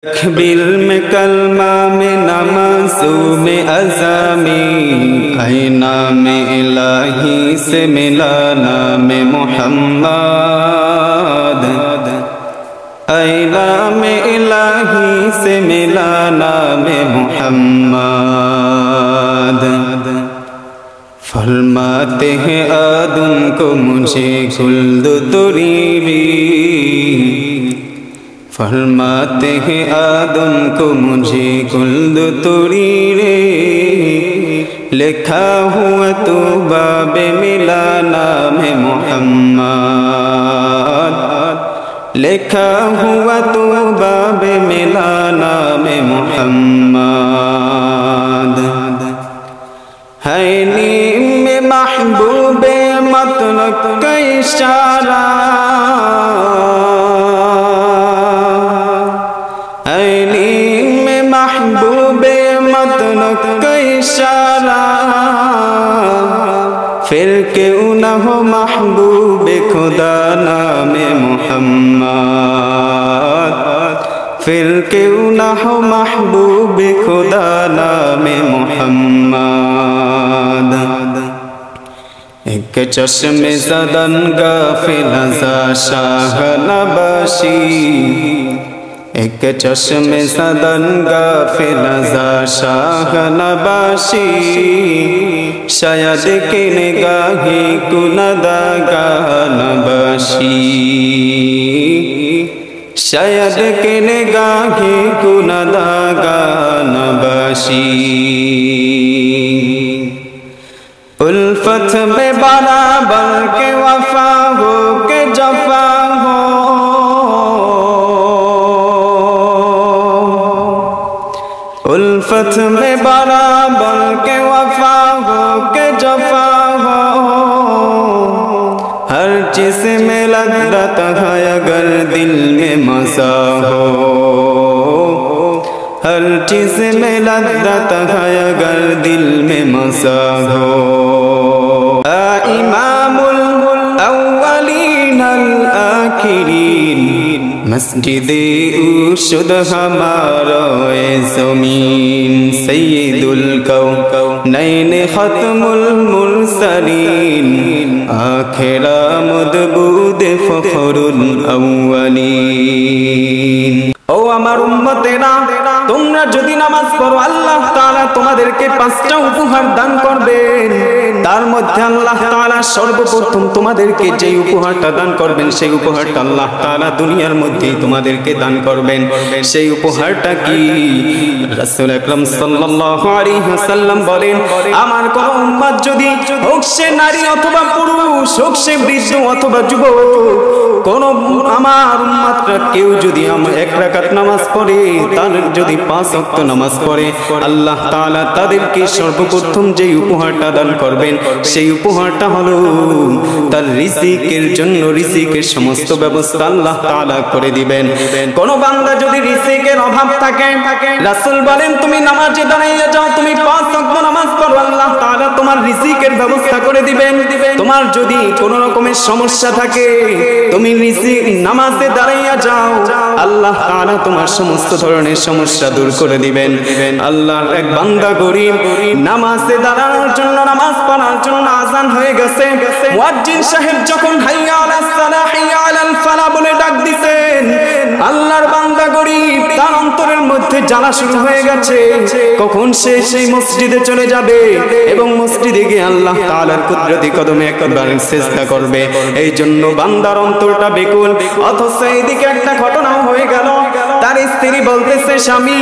तकबीर में कलमा में नमाज़ू में अज़ामी आईना में इलाही से मिला नाम मोहम्मद आईना में इलाही से मिला नाम मोहम्मद। फरमाते हैं आदम को मुझे खुल्द तुरीबी फरमाते हैं आदम को मुझे खुल्द तुरी रे लिखा हुआ तो बाबे मिला नाम मोहम्मद लिखा हुआ तो बाबे मिला नाम मोहम्मद। है नीम महबूबे मतलब का इशारा महबूबे मतलब का इशारा फिर क्यों न हो महबूबे खुदा नाम मोहम्मद फिर क्यों न हो महबूबे खुदा नाम मोहम्मद। एक चश्मे ज़दन गाफिल शाह नबाशी एक चश्मे सदन गाफिल शाह नबाशी शायद के निगाही कुनदागा नबाशी शायद के निगाही कुनदागा नबाशी। उल्फत में बराबर के वफा हो के जफा हो उल्फत में बराबर के वफा हो के जफा हो हर चीज में लज्जत है अगर दिल में मज़ा हो हर चीज में लज्जत है अगर दिल में मज़ा हो। इमामुल अव्वलीन अल आखिरीन मस्जिदे उर्शद हमारा ज़मीन सय्यदुल कौनैन खत्मुल मुरसलीन आखिरा मुदबूद फखरुल अव्वलीन। ओ আমার উম্মতেরা তোমরা যদি নামাজ পড়ো আল্লাহ তাআলা তোমাদেরকে 5টা উপহার দান করবেন। তার মধ্যে আল্লাহ তাআলা সর্বপ্রথম তোমাদেরকে যে উপহারটা দান করবেন সেই উপহারটা আল্লাহ তাআলা দুনিয়ার মধ্যেই তোমাদেরকে দান করবেন। সেই উপহারটা কি? রাসূল আকরাম সাল্লাল্লাহু আলাইহি ওয়াসাল্লাম বলেন আমার কোন উম্মত যদি হোক সে নারী অথবা পুরুষ হোক সে বৃদ্ধ অথবা যুবক কোন আমার উম্মতরা কেউ যদি এক রাকাত নামাজ পড়ে তার যদি 5 ওয়াক্ত নামাজ পড়ে আল্লাহ তাআলা তাদেরকে সর্বপ্রথম যে উপহারটা দান করবেন সেই উপহারটা হলো তার রিজিকের জন্য রিজিকের সমস্ত ব্যবস্থা আল্লাহ তাআলা করে দিবেন। কোন বান্দা যদি রিজিকের অভাব থাকে রাসূল বলেন তুমি নামাজে দাঁড়িয়ে যাও তুমি 5 ওয়াক্ত নামাজ পড়ো আল্লাহ তাআলা তোমার রিজিকের ব্যবস্থা করে দিবেন। তোমার যদি কোন রকমের সমস্যা থাকে তুমি রিজিক নামাজে দাঁড়িয়ে যাও আল্লাহ তাআলা তোমার সমস্ত ধরনের সমস্যা দূর করে দিবেন। আল্লাহর এক বান্দা গরীব নামাজে দাঁড়ানোর জন্য নামাজ পড়ার জন্য আযান হয়ে গেছে মুয়াজ্জিন সাহেব যখন হাইয়া আলাস সালাহ হাইয়া আলাল ফালাহ বলে ডাক দিবেন আল্লাহর বান্দা গরীব তার অন্তরের মধ্যে জ্বালা শুরু হয়ে গেছে কখন সে সেই মসজিদে চলে যাবে এবং মসজিদে গিয়ে আল্লাহ তাআলার কুদরতি কদমে একবার সিজদা করবে। এই জন্য বান্দার অন্তরটা বেকুল। অথচ এইদিকে একটা ঘটনা হয়ে গেল তার স্ত্রী বলতেছে স্বামী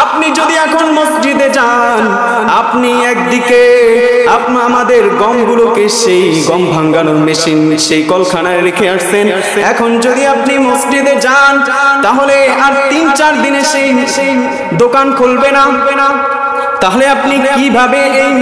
আপনি যদি এখন মসজিদে যান আপনি একদিকে আপনি আমাদের গমগুলোকে সেই গম ভাঙানোর মেশিন সেই কলখানায় রেখে আসছেন এখন যদি আপনি মসজিদে যান তাহলে আর 3-4 দিনে সেই দোকান খুলবে না তাহলে আপনি কিভাবে এই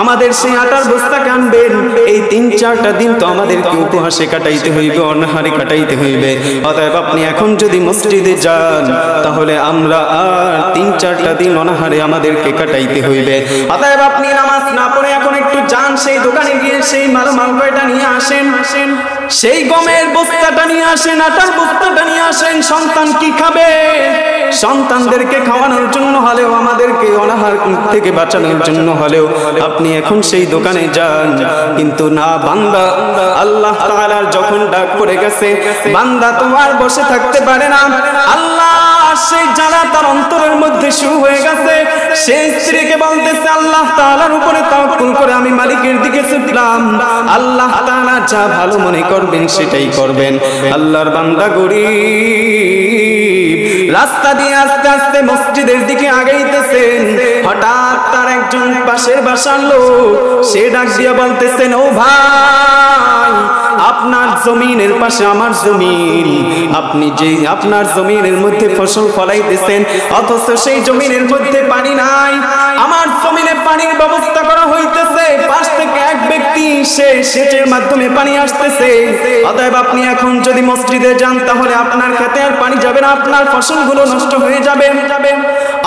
আমাদের সেই আটার বস্তা কানবেন? এই 3-4টা দিন তো আমাদেরকে উপহাসে কাটাইতে হইবে অনাহারে কাটাইতে হইবে। অতএব আপনি এখন যদি মসজিদে যান তাহলে আমরা আর 3-4টা দিন অনাহারে আমাদেরকে কাটাইতে হইবে। অতএব আপনি নামাজ না পড়ে এখন একটু যান সেই দোকানে গিয়ে সেই মালকয়টা নিয়ে আসেন সেই গমের বস্তাটা নিয়ে আসেন আটার বস্তাটা নিয়ে আসেন। সন্তান কি খাবে? সন্তানদেরকে খাওয়ানোর জন্য হলেও, আমাদেরকে অনাহার থেকে বাঁচানোর জন্য হলেও আপনি এখন সেই দোকানে যান। কিন্তু না বান্দা, আল্লাহ তাআলার যখন ডাক পড়ে গেছে, বান্দা তো আর বসে থাকতে পারে না। আল্লাহ সেই জ্বালা তার অন্তরের মধ্যে শুরু হয়ে গেছে। সেই স্ত্রীকে বলতেছে, আল্লাহ তাআলার উপরে তাওয়াক্কুল করে আমি মালিকের দিকে ছুটলাম, আল্লাহ তাআলা যা ভালো মনে করবেন সেটাই করবেন। আল্লাহর বান্দা গরীব রাস্তা দিয়ে আস্তে আস্তে মসজিদের দিকে আগাইতেছেন। হঠাৎ তার একজন পাশের বাসার লোক সে ডাক দিয়া বলতেছেন, ও ভাই, আপনার জমিনের পাশে আমার জমিন, আপনি যে আপনার জমিনের মধ্যে ফসল ফলাইতেছেন, অথচ সেই জমিনের মধ্যে পানি নাই। আমার জমিনে পানির ব্যবস্থা করা হইতেছে, পাশ থেকে এক ব্যক্তি সে সেচের মাধ্যমে পানি আসতেছে। অতএব আপনি এখন যদি মসজিদে যান তাহলে আপনার খেতে আর পানি যাবে না, আপনার ফসলগুলো নষ্ট হয়ে যাবে।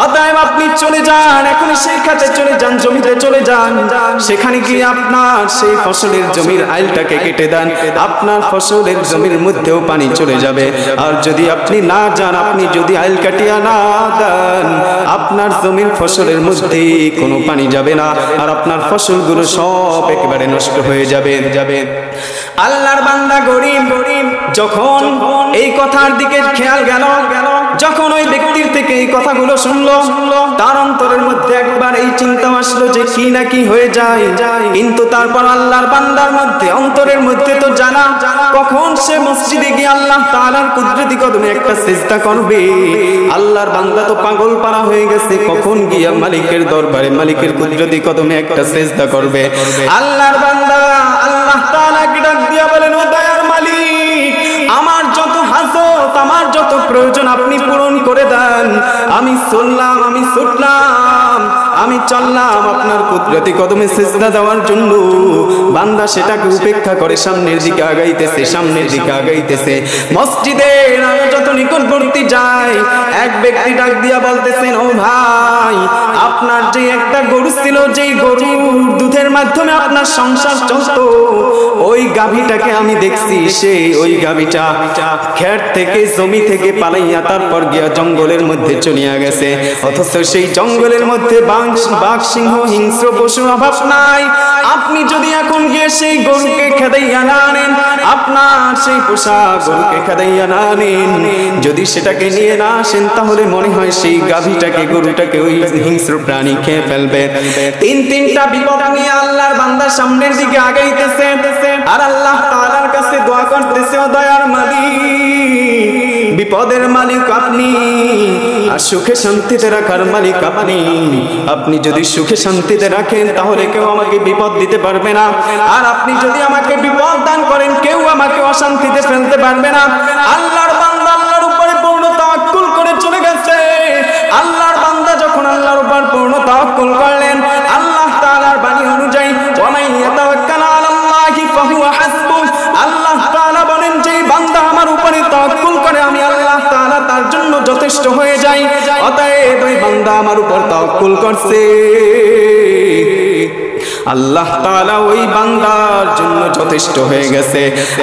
অতএব আপনি চলে যান, এখন সেই খেতে চলে যান, জমিতে চলে যান, সেখানে গিয়ে আপনার সেই ফসলের জমির আইলটাকে কেটে দেন, আপনার ফসলের জমির মধ্যেও পানি চলে যাবে। আর যদি আপনি না যান, আপনি যদি আইল কাটিয়া না দেন, আপনার জমির ফসলের মধ্যে কোনো পানি যাবে না, আর আপনার ফসলগুলো সব একেবারে নষ্ট হয়ে যাবে। আল্লাহর বান্দা গরীব যখন এই কথার দিকে খেয়াল গেল, যখন ওই ব্যক্তির থেকে এই কথাগুলো শুনলো, তার অন্তরের মধ্যে একবার এই চিন্তা আসলো যে কি না কি হয়ে যায়। কিন্তু তারপর আল্লাহর বান্দার মধ্যে, অন্তরের মধ্যে তো জানা কখন সে মসজিদে গিয়ে আল্লাহ তাআলার কুদরতি কদমে একটা সিজদা করবে। আল্লাহর বান্দা তো পাগল পারা হয়ে গেছে, কখন গিয়া মালিকের দরবারে, মালিকের কুদরতি কদমে একটা সিজদা করবে। আল্লাহর বান্দা আল্লাহ তাআলাকে ডাক দিয়া বলেন, ও দয়ার মালিক, আমার যত হাজত, আমার যত প্রয়োজন আপনি পূরণ করে দেন। আমি চললাম, আমি ছুটলাম, আমি চললাম আপনার কুদরতি কদমে সিজদা দেওয়ার জন্য। বান্দা সেটাকে উপেক্ষা করে সামনের দিকে আগাইতেছে, সামনের দিকে আগাইতেছে। মসজিদের যত নিকটবর্তী যায়, এক ব্যক্তি ডাক দিয়া বলতেছেন, ও ভাই, আপনার যে একটা গরু ছিল, যেই গরুর দুধের মাধ্যমে আপনার সংসার চলতো, ওই গাভীটাকে আমি দেখছি, সে ওই গাভীটা খেত থেকে, জমি থেকে পালাইয়া তারপর গিয়া জঙ্গলের মধ্যে চলিয়া গেছে। অথচ সেই জঙ্গলের মধ্যে বাঘ সিংহ হিংস্র পশুর অভাব নাই। আপনি যদি এখন গিয়ে সেই গরুকে খেদাইয়া না আনেন, আপনার সেই পোষা গরুকে খেদাইয়া না আনেন, যদি সেটাকে নিয়ে না আসেন, তাহলে মনে হয় সেই গাভীটাকে, গরুটাকে ওই হিংস্র প্রাণী খেয়ে ফেলবে। তিনটা বিপদ নিয়ে আল্লাহর বান্দা সামনের দিকে আগাইতেছে, আর আল্লাহ তাআলার কাছে দোয়া করতেছে, ও দয়ার মালিক, বিপদের মালিক আপনি, আর সুখে শান্তিতে রাখার মালিক আপনি। আপনি যদি সুখে শান্তিতে রাখেন তাহলে কেউ আমাকে বিপদ দিতে পারবে না, আর আপনি যদি আমাকে বিপদ দান করেন কেউ আমাকে অশান্তিতে ফেলতে পারবে না। আল্লাহর বান্দা আল্লাহর উপরে পূর্ণ তাওয়াক্কুল করে চলে গেছে। আল্লাহর বান্দা যখন আল্লাহর উপর পূর্ণ তাওয়াক্কুল করলেন, আল্লাহ তাআলার বাণী অনুযায়ী, ওয়া মান ইয়াতাওয়াক্কাল আলাল্লাহি ফাহুয়া হাসবুহ, আল্লাহ তাআলা বলেন যে বান্দা আমার উপরে তাওয়াক্কুল করে, আমি আল্লাহ তাআলা তার জন্য যথেষ্ট হয়ে যাই। অতএব ওই বান্দা আমার উপর তাওয়াক্কুল করছে, আল্লাহ তাআলা ওই বান্দার জন্য যথেষ্ট হয়ে গেছে।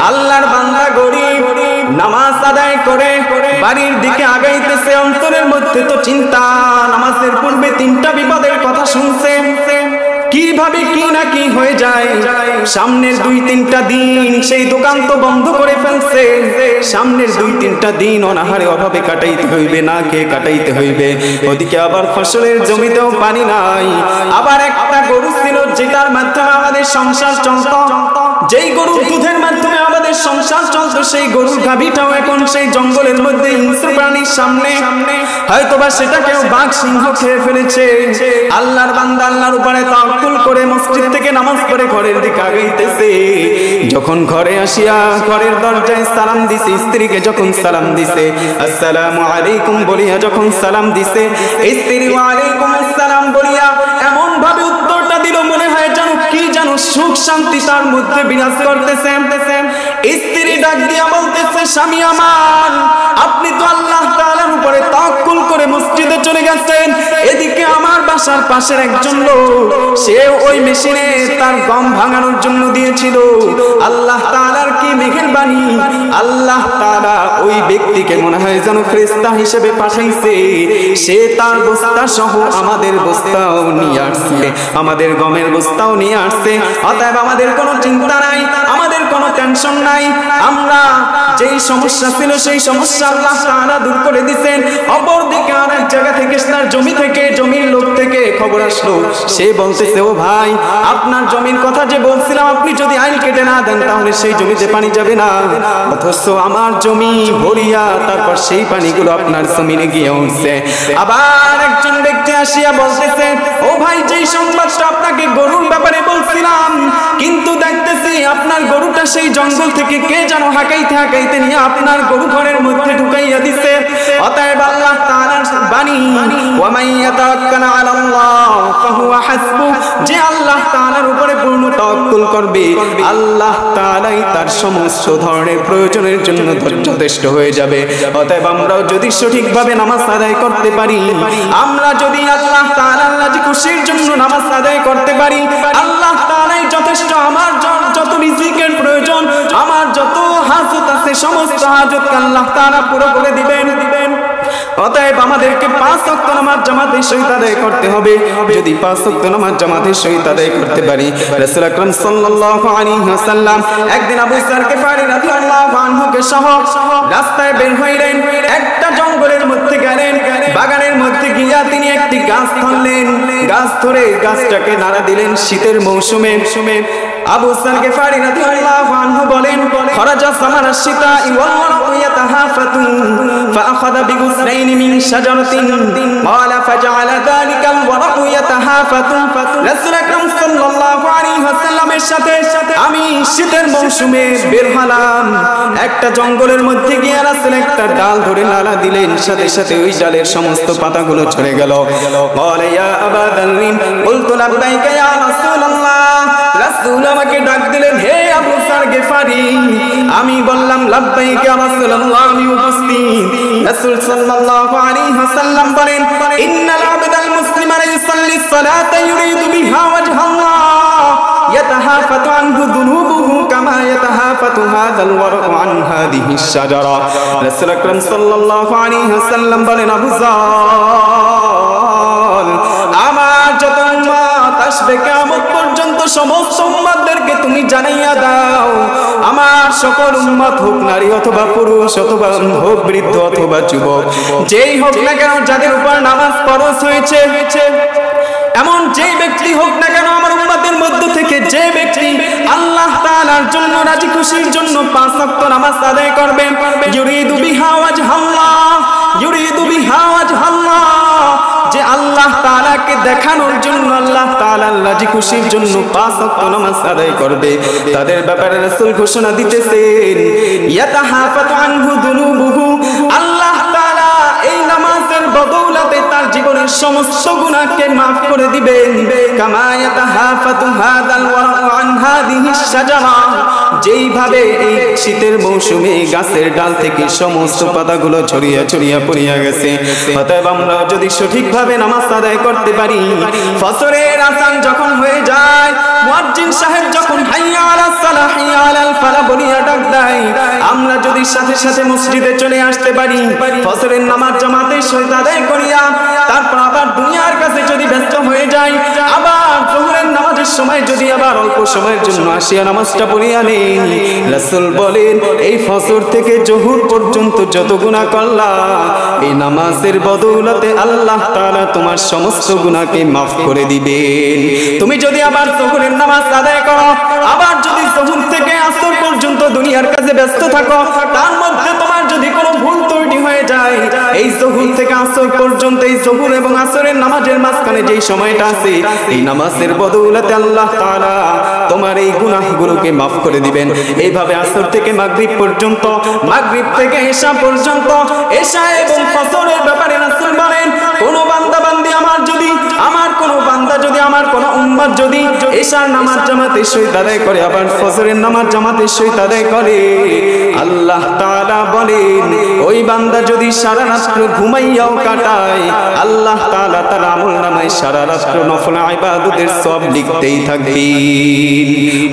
আল্লাহর বান্দা গরীব নামাজ আদায় করে বাড়ির দিকে আগাইতেছে, অন্তরের মধ্যে তো চিন্তা, নামাজের পূর্বে তিনটা বিপদের কথা শুনছে, কিভাবে কি না কি হয়ে যায়। সামনের 2-3টা দিন সেই দোকান তো বন্ধ করে ফেলছে, সামনের 2-3টা দিন অনাহারে অভাবে কাটাইতে হইবে, না খেয়ে কাটাইতে হইবে। ওদিকে আবার ফসলের জমিতেও পানি নাই। আবার একটা গরু ছিল যেটার মাধ্যমে আমাদের সংসার চলত, যেই গরুর দুধের মাধ্যমে আমাদের সংসার চলত, সেই গরুর গাভীটাও এখন সেই জঙ্গলের মধ্যে হিংস্র প্রাণীর সামনে, হয়তোবা সেটাকেও বাঘ সিংহ খেয়ে ফেলেছে। আল্লাহর বান্দা আল্লাহর উপরে তাওয়াক্কুল করে মসজিদ থেকে নামাজ পড়ে ঘরের দিকে আগাইতেছে। যখন ঘরে আসিয়া ঘরের দরজায় সালাম দিছে, স্ত্রীকে যখন সালাম দিছে, আসসালামু আলাইকুম বলিয়া যখন সালাম দিছে, স্ত্রী ওয়া আলাইকুম আসসালাম বলিয়া এমন ভাবে উত্তরটা দিল, মনে হয় যেন কি যেন সুখ শান্তি তার মধ্যে বিরাজ করতেছে। স্ত্রী ডাক দিয়া বলতেছে, স্বামী আমার, আপনি তো আল্লাহ তাআলার উপরে তাওয়াক্কুল করে মসজিদে চলে গেছেন, এদিকে আমার বাসার পাশের একজন লোক, সে ওই মেশিনে তার গম ভাঙানোর জন্য দিয়েছিল। আল্লাহ তাআলার কি মেহেরবানি, আল্লাহ তাআলা ওই ব্যক্তিকে মনে হয় যেন ফেরেশতা হিসেবে পাঠাইছে। সে তার বস্তা সহ আমাদের বস্তাও নিয়ে আসছে, আমাদের গমের বস্তাও নিয়ে আসছে। অতএব আমাদের কোনো চিন্তা নাই, আমাদের কোনো টেনশন নাই। আমরা যেই সমস্যা ছিল সেই সমস্যা আল্লাহ তাআলা দূর করে দিয়েছেন। অপরদিকে আরেক জায়গা থেকে তার জমি থেকে, জমির লোক থেকে খবর আসলো, সে বলতেছে, ও ভাই, আপনার জমির কথা যে বলছিলাম, আপনি যদি আইল কেটে না দেন তাহলে সেই জমিতে পানি যাবে না। অথচ আমার জমি ভরিয়া তারপর সেই পানিগুলো আপনার জমিনে গিয়ে উঠছে। আবার একজন ব্যক্তি আসিয়া বলতেছে, ও ভাই, যেই সংবাদটা আপনাকে গরুর ব্যাপারে বলছিলাম, কিন্তু দেখতেছি আপনার গরুটা সেই জঙ্গল থেকে কে যেন হাঁকাইতে হাঁকাইতে নিয়ে আপনার গরু ঘরের মধ্যে ঢুকাইয়া দিছে। অতএব আল্লাহ তাআলার বাণী, ওয়া মান ইয়াতাওয়াক্কাল আলাল্লাহ ফাহুয়া হাসবুহ, যে আল্লাহ তাআলার উপরে পূর্ণ তাওয়াক্কুল করবে, আল্লাহ তাআলাই তার সমস্ত ধরনের প্রয়োজনের জন্য যথেষ্ট হয়ে যাবে। অতএব আমরাও যদি সঠিকভাবে নামাজ আদায় করতে পারি, আমরা যদি আল্লাহ তাআলার রাজি খুশির জন্য নামাজ আদায় করতে পারি, আল্লাহ তাআলাই যথেষ্ট। আমার যত রিজিকের প্রয়োজন, আমার যত হাজত আছে, সমস্ত হাজতকে আল্লাহ তাআলা পুরো করে দিবেন। অতএব আমাদেরকে 5 ওয়াক্ত নামাজ জামাতের সহিত আদায় করতে হবে। যদি 5 ওয়াক্ত নামাজ জামাতের সহিত আদায় করতে পারি, রাসূল আকরাম সাল্লাল্লাহু আলাইহি ওয়াসাল্লাম একদিন আবু যর গিফারী রাদিয়াল্লাহু আনহুকে সহ রাস্তায় বের হইলেন, একটা জঙ্গলের মধ্যে গেলেন। বাগানের মধ্যে গিয়া তিনি একটি গাছ ধরলেন, গাছ ধরে গাছটাকে নাড়া দিলেন। শীতের মৌসুমে আবু যর গিফারী রাদিয়াল্লাহু আনহু বলেন, খরাজা সামারা শিতা ওয়াল ওয়ারাকু ইয়াতাহাফাতু ফাআখাযা বিগুসরাইনি মিন শাজারাতিন ক্বালা ফাজআলা যালিকাল ওয়ারাকু ইয়াতাহাফাতু। রাসূল আকরাম সাল্লাল্লাহু আলাইহি ওয়াসাল্লামের সাথে আমি শীতের মৌসুমে বের হলাম। একটা জঙ্গলের মধ্যে গিয়ে রাসূল একটা ডাল ধরে নাড়া দিলেন, সাথে সাথে ওই ডালের সমস্ত পাতাগুলো ঝরে গেল। ক্বালা ইয়া আবা যাররিন কুলতু লাব্বাইকা ইয়া রাসূলুল্লাহ। রাসূল আমাকে ডাক দিলেন, হে আবু যর গিফারী। আমি বললাম, লাব্বাইকা ইয়া রাসূলুল্লাহ, আমি উপস্থিত। রাসূল সাল্লাল্লাহু আলাইহি ওয়াসাল্লাম বলেন, ইন্নাল আবদাল মুসলিমা ইউসাল্লি সালাতা ইউরিদু বিহা ওয়াজহাল্লাহ ইয়াতাহাফাতু আনহু যুনুবুহু কামা ইয়াতাহাফাতু হাযাল ওয়ারাকু আন হাযিহিশ শাজারা। রাসূল আকরাম সাল্লাল্লাহু আলাইহি ওয়াসাল্লাম বলেন, আবু যর, আমার যত উম্মত আসবে কিয়ামত পর্যন্ত সমস্ত উম্মতদেরকে তুমি জানাইয়া দাও, আমার সকল উম্মত হোক নারী অথবা পুরুষ, অথবা হোক বৃদ্ধ অথবা যুবক, যেই হোক না কেন, যাদের উপর নামাজ ফরজ হয়েছে, এমন যেই ব্যক্তি হোক না কেন, আমার উম্মতের মধ্য থেকে যে ব্যক্তি আল্লাহ তাআলার জন্য রাজি খুশির জন্য 5 ওয়াক্ত নামাজ আদায় করবে, ইউরিদু বিহা ওয়াজহাল্লাহ, ইউরিদু বিহা ওয়াজহাল্লাহ, যে আল্লাহ তাআলাকে দেখানোর জন্য, আল্লাহ তাআলার রাজি খুশির জন্য 5 ওয়াক্ত নামাজ আদায় করবে, তাদের ব্যাপারে রাসূল ঘোষণা দিতেছেন, ইয়াতাহাফাতু আনহু যুনুবুহু, আল্লাহ তাআলা এই নামাজের বদৌলতে তার জীবনের সমস্ত গুনাহকে maaf করে দিবেন। কামা ইয়াতাহাফাতু হাযাল ওয়ারাকু আন হাযিহিশ শাজারা, যেইভাবে এই শীতের মৌসুমে গাছের ডাল থেকে সমস্ত পাতাগুলো ছড়িয়ে ছড়িয়ে পড়িয়া গেছে। অতএব আমরা যদি সঠিকভাবে নামাজ আদায় করতে পারি, ফজরের আযান যখন হয়ে যায়, মুয়াজ্জিন সাহেব যখন হাইয়া আলাস সালাহ হাইয়া আলাল ফালাহ বলিয়া ডাক দেয়, আমরা যদি সাথে সাথে মসজিদে চলে আসতে পারি, ফজরের নামাজ জামাতের সহিত আদায় করিয়া তারপর আবার দুনিয়ার কাছে যদি ব্যস্ত হয়ে যাই, আবার যোহরের নামাজের সময় যদি আবার অল্প সময়ের জন্য আসিয়া নামাজটা পড়িয়া নেই, রাসূল বলেন, এই ফজর থেকে যোহর পর্যন্ত যত গুনাহ করলা, এই নামাজের বদৌলতে আল্লাহ তাআলা তোমার সমস্ত গুনাহকে maaf করে দিবেন। তুমি যদি আবার যোহরের নামাজ আদায় করো, আবার যদি যোহর থেকে আসর পর্যন্ত দুনিয়ার কাছে ব্যস্ত থাকো, তার মধ্যে তোমার যদি কোনো ভুল ত্রুটি হয়ে যায়, এই যোহর থেকে আসর পর্যন্ত, এই যোহর এবং আসরের নামাজের মাঝখানে যেই সময়টা আছে, এই নামাজের বদৌলতে আল্লাহ তাআলা তোমার এই গুনাহগুলোকে maaf করে দিবেন। এইভাবে আসর থেকে মাগরিব পর্যন্ত, মাগরিব থেকে ইশা পর্যন্ত, ইশা এবং ফজরের ব্যাপারে রাসূল বলেন, কোন বান্দা বান্দি আমার যদি, আমার কোন বান্দা যদি, আমার কোন উম্মত উম্মত যদি এশার নামাজ জামাতের সহিত আদায় করে, আবার ফজরের নামাজ জামাতের সহিত আদায় করে, আল্লাহ তাআলা বলেন ওই বান্দা যদি সারা রাত্র ঘুমাইয়াও কাটায়, আল্লাহ তাআলা তার আমলনামায় সারা রাত্র নফল ইবাদতের সওয়াব লিখতেই থাকবেন।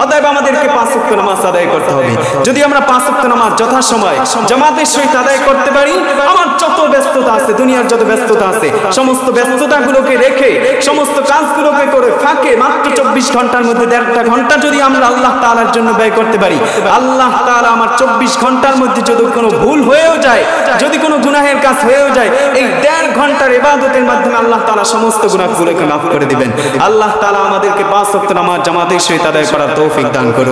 অতএব আমাদেরকে 5 ওয়াক্ত নামাজ আদায় করতে হবে। যদি আমরা 5 ওয়াক্ত নামাজ যথাসময়ে জামাতের সহিত আদায় করতে পারি, আমার যত ব্যস্ততা আছে, দুনিয়ার যত ব্যস্ততা আছে, সমস্ত ব্যস্ততাগুলোকে রেখে, সমস্ত কাজগুলোকে করে ফাঁকে মাত্র 24 ঘন্টার মধ্যে 1.5 ঘন্টা যদি আমরা আল্লাহ তাআলার জন্য ব্যয় করতে পারি, আল্লাহ তাআলা আমার 24 ঘন্টার মধ্যে যদি কোনো ভুল হয়েও যায়, যদি কোনো গুনাহের কাজ হয়েও যায়, এই 1.5 ঘন্টার ইবাদতের মাধ্যমে আল্লাহ তাআলা সমস্ত গুনাহগুলোকে মাফ করে দিবেন। আল্লাহ তাআলা আমাদেরকে 5 ওয়াক্ত নামাজ জামাতের সহিত আদায় করার তৌফিক দান করুন।